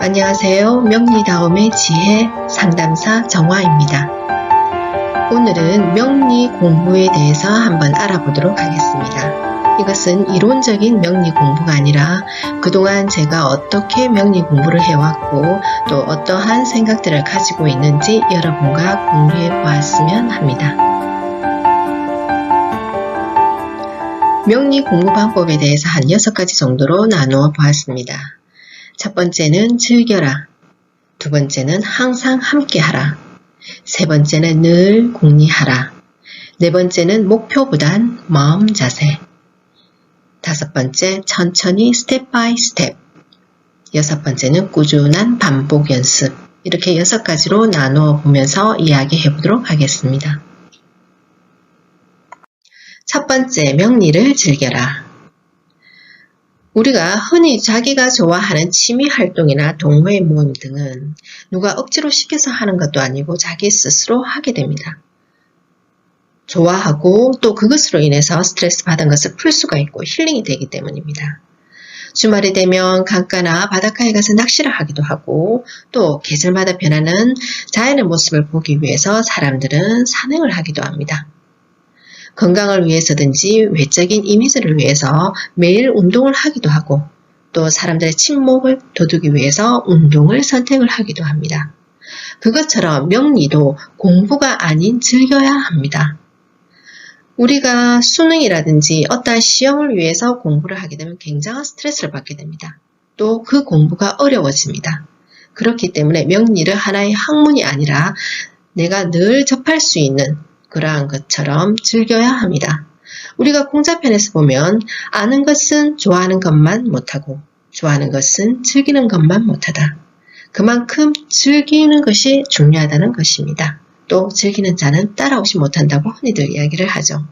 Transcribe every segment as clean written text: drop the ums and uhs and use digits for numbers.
안녕하세요. 명리다움의 지혜 상담사 정화입니다. 오늘은 명리 공부에 대해서 한번 알아보도록 하겠습니다. 이것은 이론적인 명리 공부가 아니라 그동안 제가 어떻게 명리 공부를 해왔고 또 어떠한 생각들을 가지고 있는지 여러분과 공유해 보았으면 합니다. 명리 공부 방법에 대해서 한 6가지 정도로 나누어 보았습니다. 첫 번째는 즐겨라. 두 번째는 항상 함께하라. 세 번째는 늘 궁리하라. 네 번째는 목표보단 마음 자세. 다섯 번째 천천히 스텝 바이 스텝. 여섯 번째는 꾸준한 반복 연습. 이렇게 6가지로 나누어 보면서 이야기해 보도록 하겠습니다. 첫 번째, 명리를 즐겨라. 우리가 흔히 자기가 좋아하는 취미 활동이나 동호회 모임 등은 누가 억지로 시켜서 하는 것도 아니고 자기 스스로 하게 됩니다. 좋아하고 또 그것으로 인해서 스트레스 받은 것을 풀 수가 있고 힐링이 되기 때문입니다. 주말이 되면 강가나 바닷가에 가서 낚시를 하기도 하고 또 계절마다 변하는 자연의 모습을 보기 위해서 사람들은 산행을 하기도 합니다. 건강을 위해서든지 외적인 이미지를 위해서 매일 운동을 하기도 하고 또 사람들의 친목을 돋우기 위해서 운동을 선택을 하기도 합니다. 그것처럼 명리도 공부가 아닌 즐겨야 합니다. 우리가 수능이라든지 어떠한 시험을 위해서 공부를 하게 되면 굉장한 스트레스를 받게 됩니다. 또 그 공부가 어려워집니다. 그렇기 때문에 명리를 하나의 학문이 아니라 내가 늘 접할 수 있는 그러한 것처럼 즐겨야 합니다. 우리가 공자편에서 보면 아는 것은 좋아하는 것만 못하고 좋아하는 것은 즐기는 것만 못하다. 그만큼 즐기는 것이 중요하다는 것입니다. 또 즐기는 자는 따라오지 못한다고 흔히들 이야기를 하죠.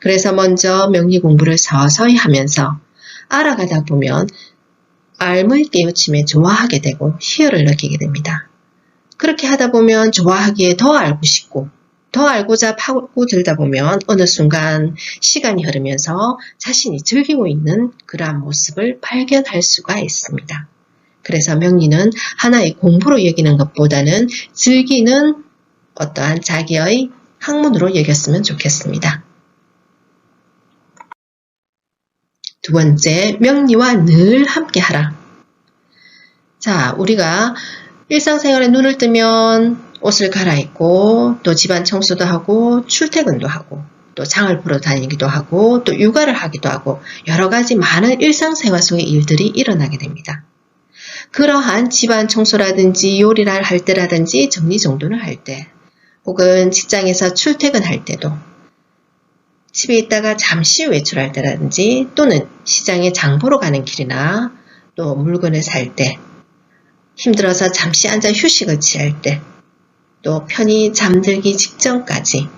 그래서 먼저 명리 공부를 서서히 하면서 알아가다 보면 알물 깨우침에 좋아하게 되고 희열을 느끼게 됩니다. 그렇게 하다 보면 좋아하기에 더 알고 싶고 더 알고자 파고들다 보면 어느 순간 시간이 흐르면서 자신이 즐기고 있는 그러한 모습을 발견할 수가 있습니다. 그래서 명리는 하나의 공부로 여기는 것보다는 즐기는 어떠한 자기의 학문으로 여겼으면 좋겠습니다. 두 번째, 명리와 늘 함께하라. 자, 우리가 일상생활에 눈을 뜨면 옷을 갈아입고 또 집안 청소도 하고 출퇴근도 하고 또 장을 보러 다니기도 하고 또 육아를 하기도 하고 여러 가지 많은 일상생활 속의 일들이 일어나게 됩니다. 그러한 집안 청소라든지 요리를 할 때라든지 정리정돈을 할 때 혹은 직장에서 출퇴근할 때도 집에 있다가 잠시 외출할 때라든지 또는 시장에 장 보러 가는 길이나 또 물건을 살 때 힘들어서 잠시 앉아 휴식을 취할 때 또 편히 잠들기 직전까지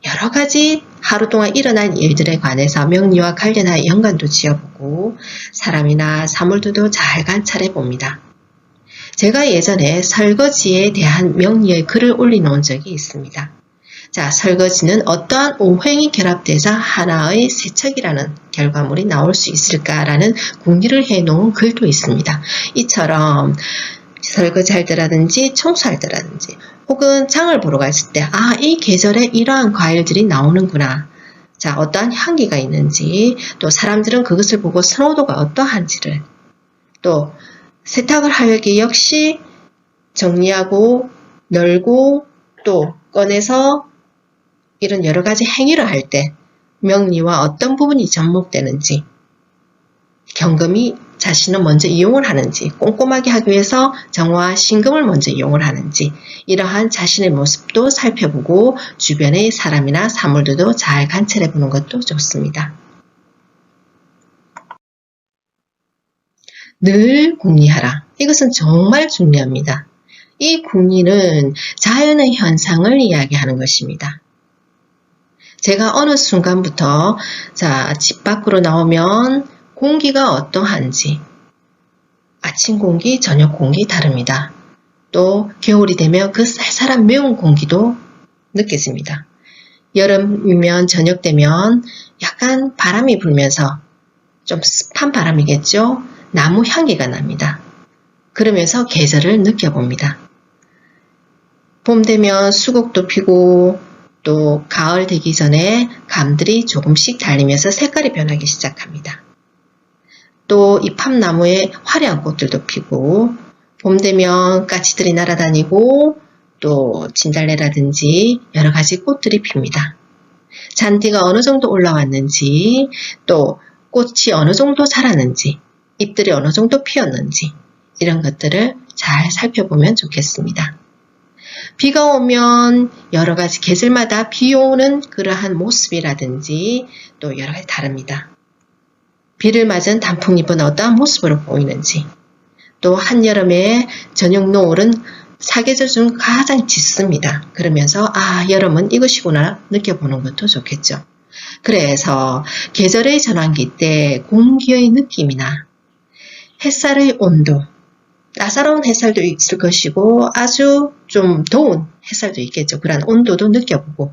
여러 가지 하루 동안 일어난 일들에 관해서 명리와 관련하여 연관도 지어보고 사람이나 사물들도 잘 관찰해 봅니다. 제가 예전에 설거지에 대한 명리의 글을 올려놓은 적이 있습니다. 자, 설거지는 어떠한 오행이 결합돼서 하나의 세척이라는 결과물이 나올 수 있을까라는 궁리를 해놓은 글도 있습니다. 이처럼 설거지할 때라든지 청소할 때라든지 혹은 장을 보러 갔을 때 이 계절에 이러한 과일들이 나오는구나. 자, 어떠한 향기가 있는지 또 사람들은 그것을 보고 선호도가 어떠한지를 또 세탁을 할 때 역시 정리하고 널고 또 꺼내서 이런 여러 가지 행위를 할 때 명리와 어떤 부분이 접목되는지 경금이 자신은 먼저 이용을 하는지 꼼꼼하게 하기 위해서 정화와 신금을 먼저 이용을 하는지 이러한 자신의 모습도 살펴보고 주변의 사람이나 사물들도 잘 관찰해 보는 것도 좋습니다. 늘 궁리하라. 이것은 정말 중요합니다. 이 궁리는 자연의 현상을 이야기하는 것입니다. 제가 어느 순간부터 집 밖으로 나오면 공기가 어떠한지 아침 공기, 저녁 공기 다릅니다. 또 겨울이 되면 그 쌀쌀한 매운 공기도 느껴집니다. 여름이면 저녁 되면 약간 바람이 불면서 좀 습한 바람이겠죠. 나무 향기가 납니다. 그러면서 계절을 느껴봅니다. 봄 되면 수국도 피고 또 가을 되기 전에 감들이 조금씩 달리면서 색깔이 변하기 시작합니다. 또 이 팝나무에 화려한 꽃들도 피고 봄 되면 까치들이 날아다니고 또 진달래라든지 여러 가지 꽃들이 핍니다. 잔디가 어느 정도 올라왔는지 또 꽃이 어느 정도 자랐는지 잎들이 어느 정도 피었는지 이런 것들을 잘 살펴보면 좋겠습니다. 비가 오면 여러 가지 계절마다 비 오는 그러한 모습이라든지 또 여러 가지 다릅니다. 비를 맞은 단풍잎은 어떠한 모습으로 보이는지 또 한여름에 저녁 노을은 사계절 중 가장 짙습니다. 그러면서 여름은 이것이구나 느껴보는 것도 좋겠죠. 그래서 계절의 전환기 때 공기의 느낌이나 햇살의 온도, 따사로운 햇살도 있을 것이고 아주 좀 더운 햇살도 있겠죠. 그런 온도도 느껴보고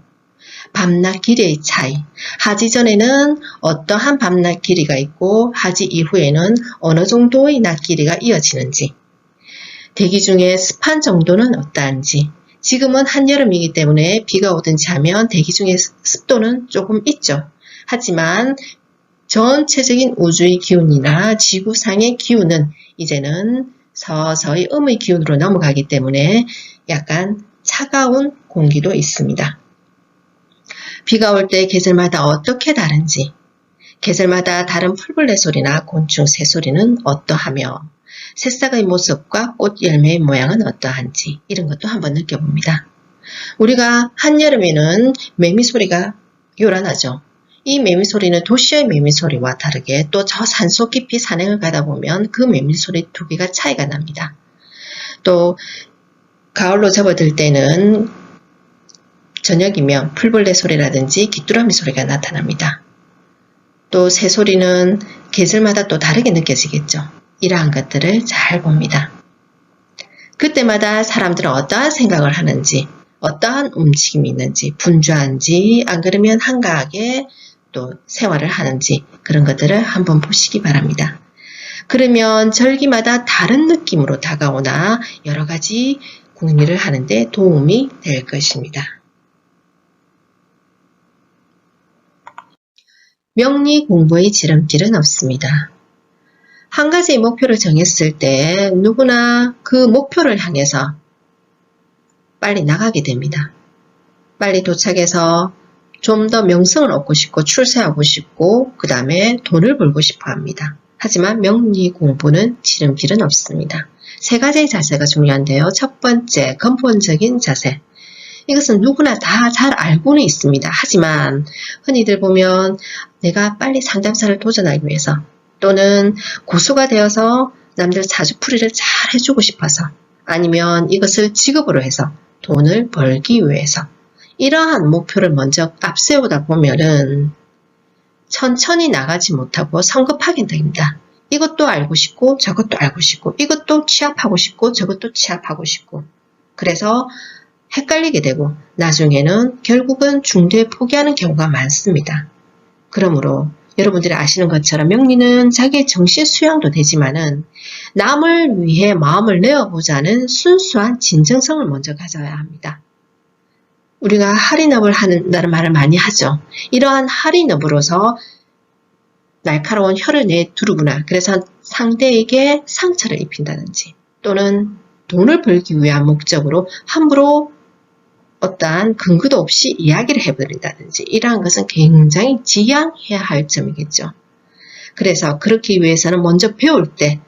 밤낮 길이의 차이, 하지 전에는 어떠한 밤낮 길이가 있고 하지 이후에는 어느 정도의 낮 길이가 이어지는지 대기 중에 습한 정도는 어떠한지 지금은 한여름이기 때문에 비가 오든지 하면 대기 중에 습도는 조금 있죠. 하지만 전체적인 우주의 기운이나 지구상의 기운은 이제는 서서히 음의 기운으로 넘어가기 때문에 약간 차가운 공기도 있습니다. 비가 올 때 계절마다 어떻게 다른지, 계절마다 다른 풀벌레 소리나 곤충 새소리는 어떠하며 새싹의 모습과 꽃 열매의 모양은 어떠한지 이런 것도 한번 느껴봅니다. 우리가 한여름에는 매미 소리가 요란하죠. 이 매미 소리는 도시의 매미 소리와 다르게 또 저 산속 깊이 산행을 가다 보면 그 매미 소리 두 개가 차이가 납니다. 또 가을로 접어들 때는 저녁이면 풀벌레 소리라든지 귀뚜라미 소리가 나타납니다. 또 새소리는 계절마다 또 다르게 느껴지겠죠. 이러한 것들을 잘 봅니다. 그때마다 사람들은 어떠한 생각을 하는지, 어떠한 움직임이 있는지, 분주한지, 안 그러면 한가하게 또 생활을 하는지 그런 것들을 한번 보시기 바랍니다. 그러면 절기마다 다른 느낌으로 다가오나 여러 가지 궁리를 하는데 도움이 될 것입니다. 명리 공부의 지름길은 없습니다. 한 가지 목표를 정했을 때 누구나 그 목표를 향해서 빨리 나가게 됩니다. 빨리 도착해서 좀 더 명성을 얻고 싶고 출세하고 싶고 그 다음에 돈을 벌고 싶어 합니다. 하지만 명리 공부는 지름길은 없습니다. 세 가지의 자세가 중요한데요. 첫 번째, 근본적인 자세. 이것은 누구나 다 잘 알고는 있습니다. 하지만 흔히들 보면 내가 빨리 상담사를 도전하기 위해서 또는 고수가 되어서 남들 자주풀이를 잘 해주고 싶어서 아니면 이것을 직업으로 해서 돈을 벌기 위해서 이러한 목표를 먼저 앞세우다 보면은 천천히 나가지 못하고 성급하게 됩니다. 이것도 알고 싶고 저것도 알고 싶고 이것도 취합하고 싶고 저것도 취합하고 싶고 그래서 헷갈리게 되고 나중에는 결국은 중도에 포기하는 경우가 많습니다. 그러므로 여러분들이 아시는 것처럼 명리는 자기의 정신 수양도 되지만은 남을 위해 마음을 내어보자는 순수한 진정성을 먼저 가져야 합니다. 우리가 할인업을 한다는 말을 많이 하죠. 이러한 할인업으로서 날카로운 혀를 내두르구나. 그래서 상대에게 상처를 입힌다든지 또는 돈을 벌기 위한 목적으로 함부로 어떠한 근거도 없이 이야기를 해버린다든지 이러한 것은 굉장히 지양해야 할 점이겠죠. 그래서 그렇기 위해서는 먼저 배울 때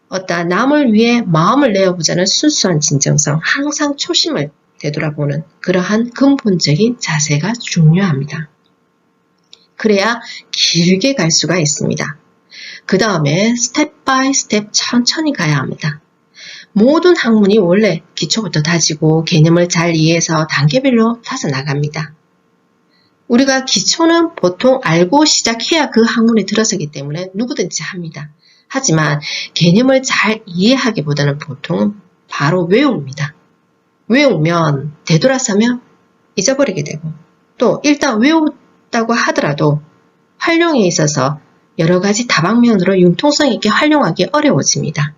어떠한 남을 위해 마음을 내어보자는 순수한 진정성, 항상 초심을 되돌아보는 그러한 근본적인 자세가 중요합니다. 그래야 길게 갈 수가 있습니다. 그 다음에 스텝 바이 스텝 천천히 가야 합니다. 모든 학문이 원래 기초부터 다지고 개념을 잘 이해해서 단계별로 다져 나갑니다. 우리가 기초는 보통 알고 시작해야 그 학문에 들어서기 때문에 누구든지 합니다. 하지만 개념을 잘 이해하기보다는 보통은 바로 외웁니다. 외우면 되돌아서면 잊어버리게 되고 또 일단 외웠다고 하더라도 활용에 있어서 여러 가지 다방면으로 융통성 있게 활용하기 어려워집니다.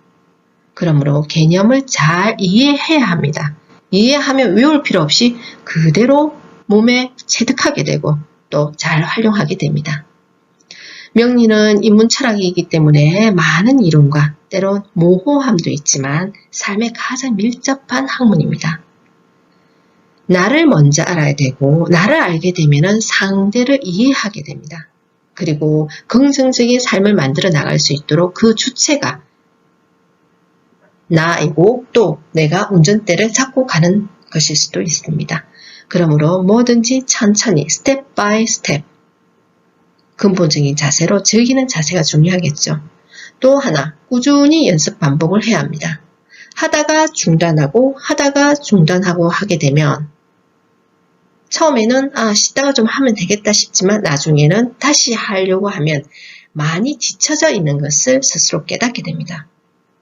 그러므로 개념을 잘 이해해야 합니다. 이해하면 외울 필요 없이 그대로 몸에 체득하게 되고 또 잘 활용하게 됩니다. 명리는 인문 철학이기 때문에 많은 이론과 때론 모호함도 있지만 삶에 가장 밀접한 학문입니다. 나를 먼저 알아야 되고 나를 알게 되면 상대를 이해하게 됩니다. 그리고 긍정적인 삶을 만들어 나갈 수 있도록 그 주체가 나이고 또 내가 운전대를 잡고 가는 것일 수도 있습니다. 그러므로 뭐든지 천천히 스텝 바이 스텝 근본적인 자세로 즐기는 자세가 중요하겠죠. 또 하나 꾸준히 연습 반복을 해야 합니다. 하다가 중단하고 하게 되면 처음에는 쉬다가 좀 하면 되겠다 싶지만 나중에는 다시 하려고 하면 많이 지쳐져 있는 것을 스스로 깨닫게 됩니다.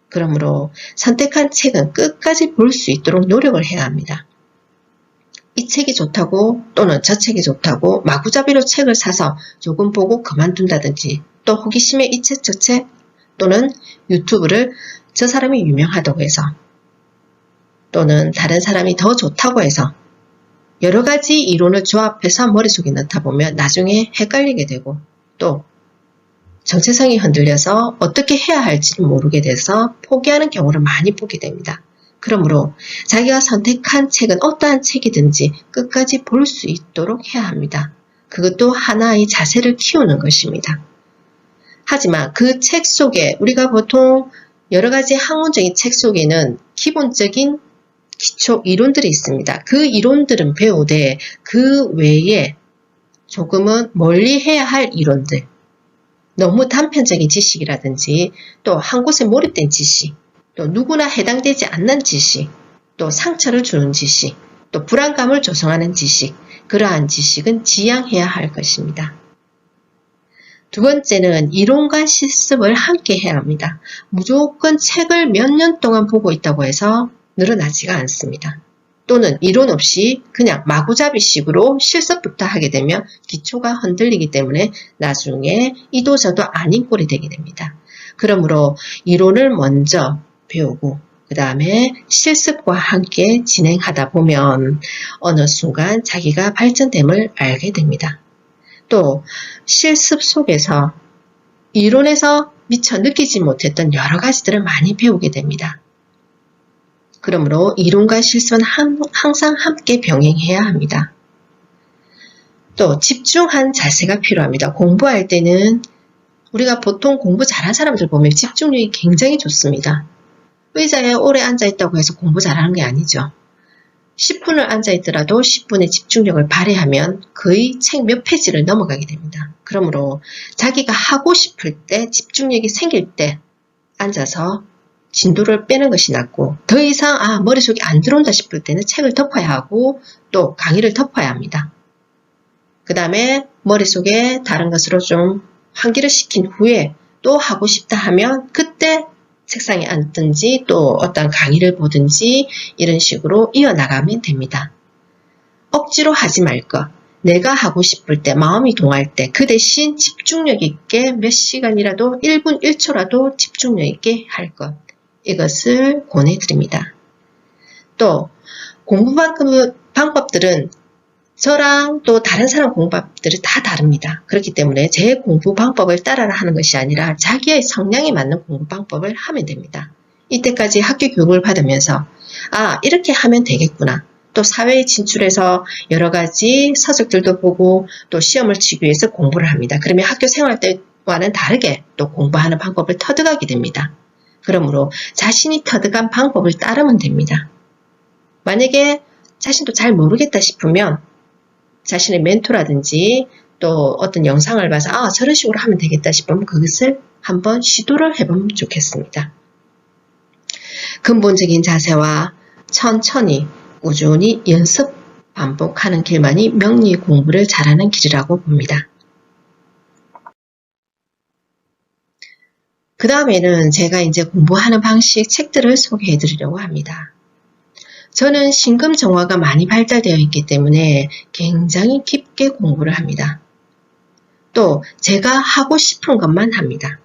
그러므로 선택한 책은 끝까지 볼 수 있도록 노력을 해야 합니다. 이 책이 좋다고 또는 저 책이 좋다고 마구잡이로 책을 사서 조금 보고 그만둔다든지 또 호기심에 이 책 저 책 또는 유튜브를 저 사람이 유명하다고 해서 또는 다른 사람이 더 좋다고 해서 여러 가지 이론을 조합해서 머릿속에 넣다 보면 나중에 헷갈리게 되고 또 정체성이 흔들려서 어떻게 해야 할지를 모르게 돼서 포기하는 경우를 많이 보게 됩니다. 그러므로 자기가 선택한 책은 어떠한 책이든지 끝까지 볼 수 있도록 해야 합니다. 그것도 하나의 자세를 키우는 것입니다. 하지만 그 책 속에 우리가 보통 여러 가지 학문적인 책 속에는 기본적인 기초 이론들이 있습니다. 그 이론들은 배우되 그 외에 조금은 멀리 해야 할 이론들, 너무 단편적인 지식이라든지 또 한 곳에 몰입된 지식, 또 누구나 해당되지 않는 지식, 또 상처를 주는 지식, 또 불안감을 조성하는 지식, 그러한 지식은 지양해야 할 것입니다. 두 번째는 이론과 실습을 함께 해야 합니다. 무조건 책을 몇 년 동안 보고 있다고 해서 늘어나지가 않습니다. 또는 이론 없이 그냥 마구잡이식으로 실습부터 하게 되면 기초가 흔들리기 때문에 나중에 이도 저도 아닌 꼴이 되게 됩니다. 그러므로 이론을 먼저 배우고 그 다음에 실습과 함께 진행하다 보면 어느 순간 자기가 발전됨을 알게 됩니다. 또 실습 속에서 이론에서 미처 느끼지 못했던 여러 가지들을 많이 배우게 됩니다. 그러므로 이론과 실습은 항상 함께 병행해야 합니다. 또 집중한 자세가 필요합니다. 공부할 때는 우리가 보통 공부 잘하는 사람들 보면 집중력이 굉장히 좋습니다. 의자에 오래 앉아있다고 해서 공부 잘하는 게 아니죠. 10분을 앉아있더라도 10분의 집중력을 발휘하면 거의 책 몇 페이지를 넘어가게 됩니다. 그러므로 자기가 하고 싶을 때 집중력이 생길 때 앉아서 진도를 빼는 것이 낫고 더 이상 머릿속에 안 들어온다 싶을 때는 책을 덮어야 하고 또 강의를 덮어야 합니다. 그 다음에 머릿속에 다른 것으로 좀 환기를 시킨 후에 또 하고 싶다 하면 그때 책상에 앉든지 또 어떤 강의를 보든지 이런 식으로 이어나가면 됩니다. 억지로 하지 말 것. 내가 하고 싶을 때 마음이 동할 때 그 대신 집중력 있게 몇 시간이라도 1분 1초라도 집중력 있게 할 것. 이것을 권해드립니다. 또 공부 방법들은 저랑 또 다른 사람 공부 방법들이 다 다릅니다. 그렇기 때문에 제 공부 방법을 따라 하는 것이 아니라 자기의 성향에 맞는 공부 방법을 하면 됩니다. 이때까지 학교 교육을 받으면서 이렇게 하면 되겠구나. 또 사회에 진출해서 여러 가지 서적들도 보고 또 시험을 치기 위해서 공부를 합니다. 그러면 학교 생활 때와는 다르게 또 공부하는 방법을 터득하게 됩니다. 그러므로 자신이 터득한 방법을 따르면 됩니다. 만약에 자신도 잘 모르겠다 싶으면 자신의 멘토라든지 또 어떤 영상을 봐서 저런 식으로 하면 되겠다 싶으면 그것을 한번 시도를 해보면 좋겠습니다. 근본적인 자세와 천천히 꾸준히 연습 반복하는 길만이 명리 공부를 잘하는 길이라고 봅니다. 그 다음에는 제가 이제 공부하는 방식 책들을 소개해 드리려고 합니다. 저는 신금정화가 많이 발달되어 있기 때문에 굉장히 깊게 공부를 합니다. 또 제가 하고 싶은 것만 합니다.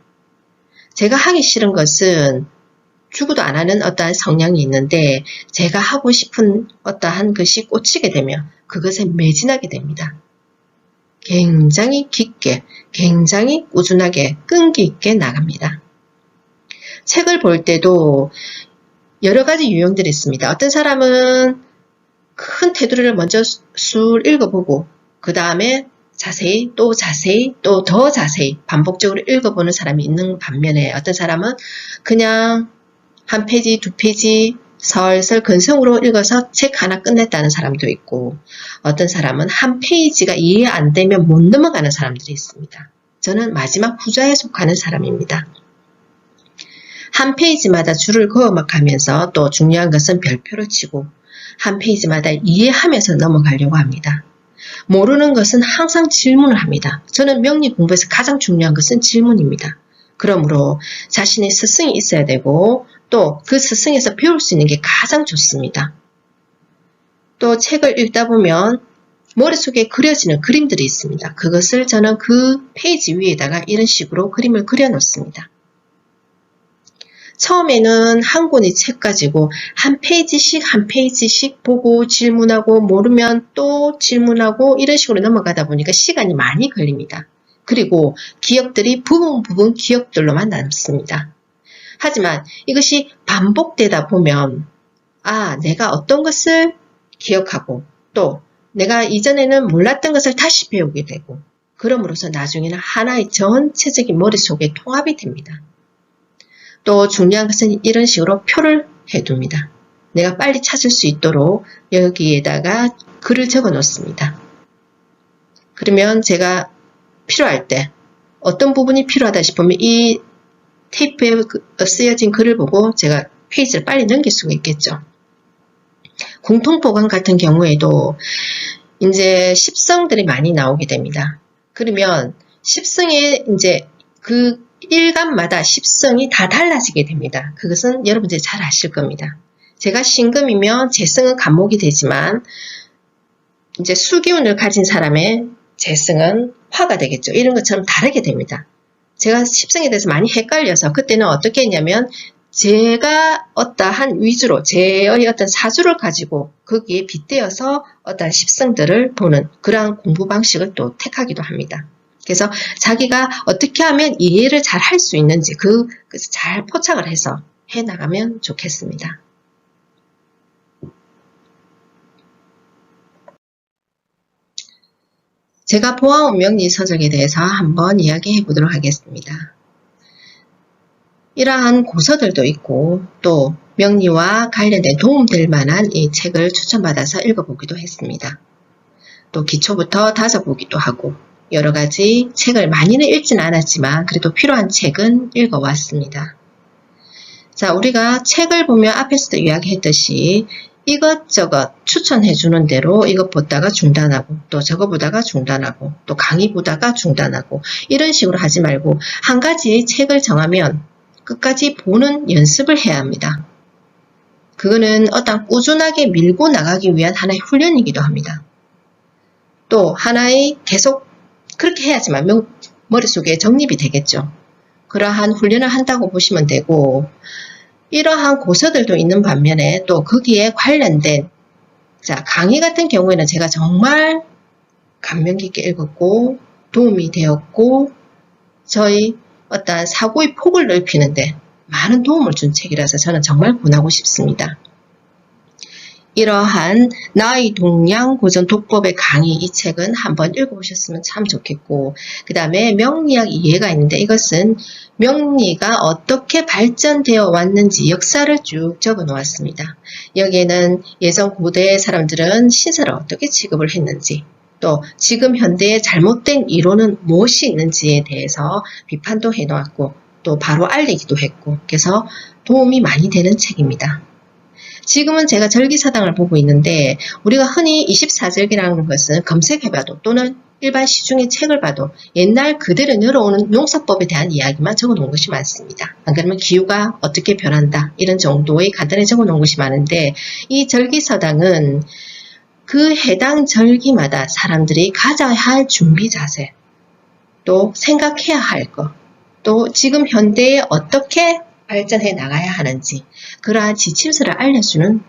제가 하기 싫은 것은 죽어도 안 하는 어떠한 성향이 있는데 제가 하고 싶은 어떠한 것이 꽂히게 되면 그것에 매진하게 됩니다. 굉장히 깊게, 굉장히 꾸준하게 끈기 있게 나갑니다. 책을 볼 때도 여러 가지 유형들이 있습니다. 어떤 사람은 큰 테두리를 먼저 술 읽어보고 그 다음에 자세히 또 더 자세히 반복적으로 읽어보는 사람이 있는 반면에 어떤 사람은 그냥 한 페이지, 두 페이지 설설 근성으로 읽어서 책 하나 끝냈다는 사람도 있고 어떤 사람은 한 페이지가 이해 안 되면 못 넘어가는 사람들이 있습니다. 저는 마지막 후자에 속하는 사람입니다. 한 페이지마다 줄을 그어가면서 또 중요한 것은 별표를 치고 한 페이지마다 이해하면서 넘어가려고 합니다. 모르는 것은 항상 질문을 합니다. 저는 명리 공부에서 가장 중요한 것은 질문입니다. 그러므로 자신의 스승이 있어야 되고 또 그 스승에서 배울 수 있는 게 가장 좋습니다. 또 책을 읽다 보면 머릿속에 그려지는 그림들이 있습니다. 그것을 저는 그 페이지 위에다가 이런 식으로 그림을 그려 놓습니다. 처음에는 한 권의 책 가지고 한 페이지씩 보고 질문하고 모르면 또 질문하고 이런 식으로 넘어가다 보니까 시간이 많이 걸립니다. 그리고 기억들이 부분 기억들로만 남습니다. 하지만 이것이 반복되다 보면 내가 어떤 것을 기억하고 또 내가 이전에는 몰랐던 것을 다시 배우게 되고 그럼으로써 나중에는 하나의 전체적인 머릿속에 통합이 됩니다. 또 중요한 것은 이런 식으로 표를 해둡니다. 내가 빨리 찾을 수 있도록 여기에다가 글을 적어 놓습니다. 그러면 제가 필요할 때 어떤 부분이 필요하다 싶으면 이 테이프에 쓰여진 글을 보고 제가 페이지를 빨리 넘길 수가 있겠죠. 공통보감 같은 경우에도 이제 십성들이 많이 나오게 됩니다. 그러면 십성에 이제 그 일간마다 십성이 다 달라지게 됩니다. 그것은 여러분들이 잘 아실 겁니다. 제가 신금이면 재성은 간목이 되지만 이제 수기운을 가진 사람의 재성은 화가 되겠죠. 이런 것처럼 다르게 됩니다. 제가 십성에 대해서 많이 헷갈려서 그때는 어떻게 했냐면 제가 어떠한 위주로 제의 어떤 사주를 가지고 거기에 빗대어서 어떠한 십성들을 보는 그러한 공부 방식을 또 택하기도 합니다. 그래서 자기가 어떻게 하면 이해를 잘 할 수 있는지 그래서 잘 포착을 해서 해나가면 좋겠습니다. 제가 보아온 명리서적에 대해서 한번 이야기해 보도록 하겠습니다. 이러한 고서들도 있고 또 명리와 관련된 도움될 만한 이 책을 추천받아서 읽어보기도 했습니다. 또 기초부터 다져보기도 하고 여러가지 책을 많이는 읽지는 않았지만 그래도 필요한 책은 읽어왔습니다. 자, 우리가 책을 보면 앞에서도 이야기했듯이 이것저것 추천해주는 대로 이것 보다가 중단하고 또 저거 보다가 중단하고 또 강의 보다가 중단하고 이런 식으로 하지 말고 한 가지 책을 정하면 끝까지 보는 연습을 해야 합니다. 그거는 어떤 꾸준하게 밀고 나가기 위한 하나의 훈련이기도 합니다. 또 하나의 계속 그렇게 해야지만 머릿속에 정립이 되겠죠. 그러한 훈련을 한다고 보시면 되고 이러한 고서들도 있는 반면에 또 거기에 관련된 강의 같은 경우에는 제가 정말 감명 깊게 읽었고 도움이 되었고 저희 어떤 사고의 폭을 넓히는데 많은 도움을 준 책이라서 저는 정말 권하고 싶습니다. 이러한 나의 동양 고전 독법의 강의 이 책은 한번 읽어보셨으면 참 좋겠고 그 다음에 명리학 이해가 있는데 이것은 명리가 어떻게 발전되어 왔는지 역사를 쭉 적어 놓았습니다. 여기에는 예전 고대 사람들은 신사를 어떻게 취급을 했는지 또 지금 현대의 잘못된 이론은 무엇이 있는지에 대해서 비판도 해놓았고 또 바로 알리기도 했고 그래서 도움이 많이 되는 책입니다. 지금은 제가 절기사당을 보고 있는데 우리가 흔히 24절기라는 것은 검색해봐도 또는 일반 시중의 책을 봐도 옛날 그대로 내려오는 용사법에 대한 이야기만 적어놓은 것이 많습니다. 안 그러면 기후가 어떻게 변한다 이런 정도의 간단히 적어놓은 것이 많은데 이 절기사당은 그 해당 절기마다 사람들이 가져야 할 준비 자세 또 생각해야 할 것 또 지금 현대에 어떻게 발전해 나가야 하는지 그러한 지침서를 알려주는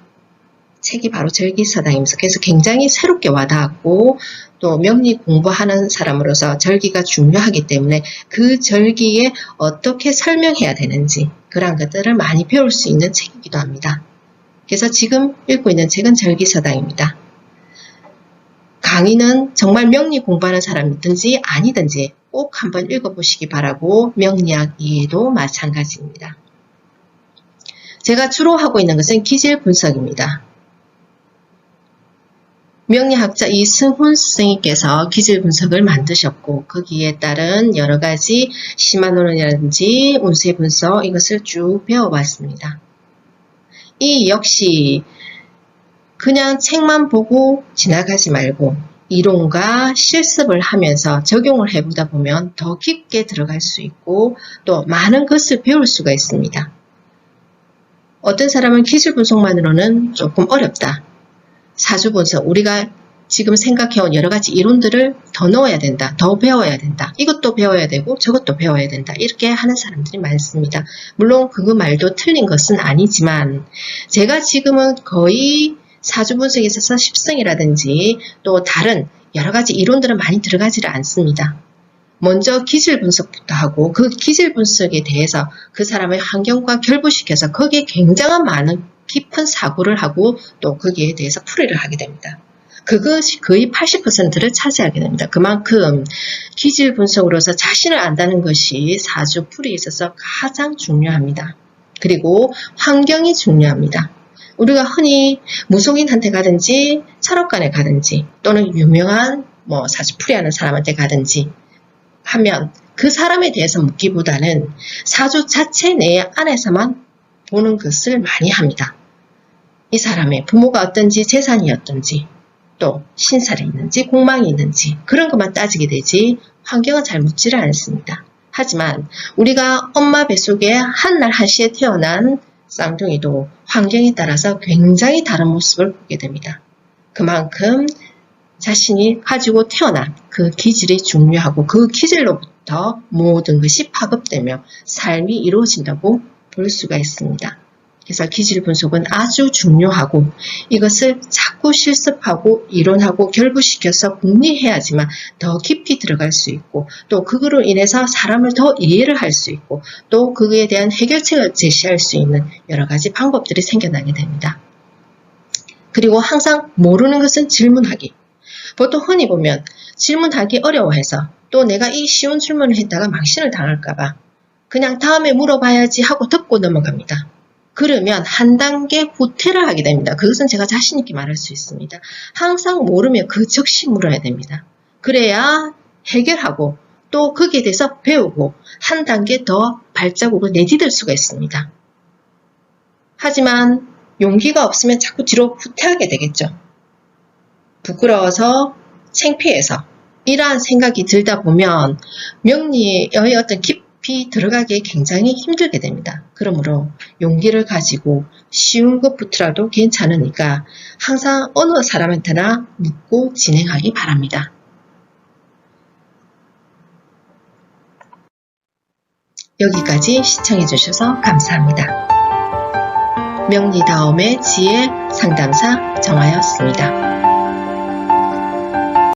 책이 바로 절기서당입니다. 그래서 굉장히 새롭게 와닿았고 또 명리 공부하는 사람으로서 절기가 중요하기 때문에 그 절기에 어떻게 설명해야 되는지 그러한 것들을 많이 배울 수 있는 책이기도 합니다. 그래서 지금 읽고 있는 책은 절기서당입니다. 강의는 정말 명리 공부하는 사람이든지 아니든지 꼭 한번 읽어보시기 바라고 명리학 이해도 마찬가지입니다. 제가 주로 하고 있는 것은 기질 분석입니다. 명리학자 이승훈 선생님께서 기질 분석을 만드셨고 거기에 따른 여러가지 시마노론이라든지 운세 분석 이것을 쭉 배워봤습니다. 이 역시 그냥 책만 보고 지나가지 말고 이론과 실습을 하면서 적용을 해보다 보면 더 깊게 들어갈 수 있고 또 많은 것을 배울 수가 있습니다. 어떤 사람은 기질 분석만으로는 조금 어렵다. 사주 분석, 우리가 지금 생각해온 여러 가지 이론들을 더 넣어야 된다. 더 배워야 된다. 이것도 배워야 되고 저것도 배워야 된다. 이렇게 하는 사람들이 많습니다. 물론 그 말도 틀린 것은 아니지만 제가 지금은 거의 사주 분석에 있어서 십성이라든지 또 다른 여러 가지 이론들은 많이 들어가지를 않습니다. 먼저 기질 분석부터 하고 그 기질 분석에 대해서 그 사람의 환경과 결부시켜서 거기에 굉장한 많은 깊은 사고를 하고 또 거기에 대해서 풀이를 하게 됩니다. 그것이 거의 80%를 차지하게 됩니다. 그만큼 기질 분석으로서 자신을 안다는 것이 사주 풀이에 있어서 가장 중요합니다. 그리고 환경이 중요합니다. 우리가 흔히 무속인한테 가든지 철학관에 가든지 또는 유명한 사주 풀이하는 사람한테 가든지 하면 그 사람에 대해서 묻기보다는 사주 자체 내 안에서만 보는 것을 많이 합니다. 이 사람의 부모가 어떤지 재산이 어떤지 또 신살이 있는지 공망이 있는지 그런 것만 따지게 되지 환경은 잘 묻지를 않습니다. 하지만 우리가 엄마 뱃속에 한날 한시에 태어난 쌍둥이도 환경에 따라서 굉장히 다른 모습을 보게 됩니다. 그만큼 자신이 가지고 태어난 그 기질이 중요하고 그 기질로부터 모든 것이 파급되며 삶이 이루어진다고 볼 수가 있습니다. 그래서 기질 분석은 아주 중요하고 이것을 자꾸 실습하고 이론하고 결부시켜서 공리해야지만 더 깊이 들어갈 수 있고 또 그거로 인해서 사람을 더 이해를 할 수 있고 또 그거에 대한 해결책을 제시할 수 있는 여러 가지 방법들이 생겨나게 됩니다. 그리고 항상 모르는 것은 질문하기. 보통 흔히 보면 질문하기 어려워해서 또 내가 이 쉬운 질문을 했다가 망신을 당할까봐 그냥 다음에 물어봐야지 하고 듣고 넘어갑니다. 그러면 한 단계 후퇴를 하게 됩니다. 그것은 제가 자신 있게 말할 수 있습니다. 항상 모르면 그 즉시 물어야 됩니다. 그래야 해결하고 또 거기에 대해서 배우고 한 단계 더 발자국을 내디딜 수가 있습니다. 하지만 용기가 없으면 자꾸 뒤로 후퇴하게 되겠죠. 부끄러워서 창피해서 이러한 생각이 들다 보면 명리의 어떤 깊이 들어가기에 굉장히 힘들게 됩니다. 그러므로 용기를 가지고 쉬운 것부터라도 괜찮으니까 항상 어느 사람한테나 묻고 진행하기 바랍니다. 여기까지 시청해주셔서 감사합니다. 명리다움의 지혜 상담사 정화였습니다.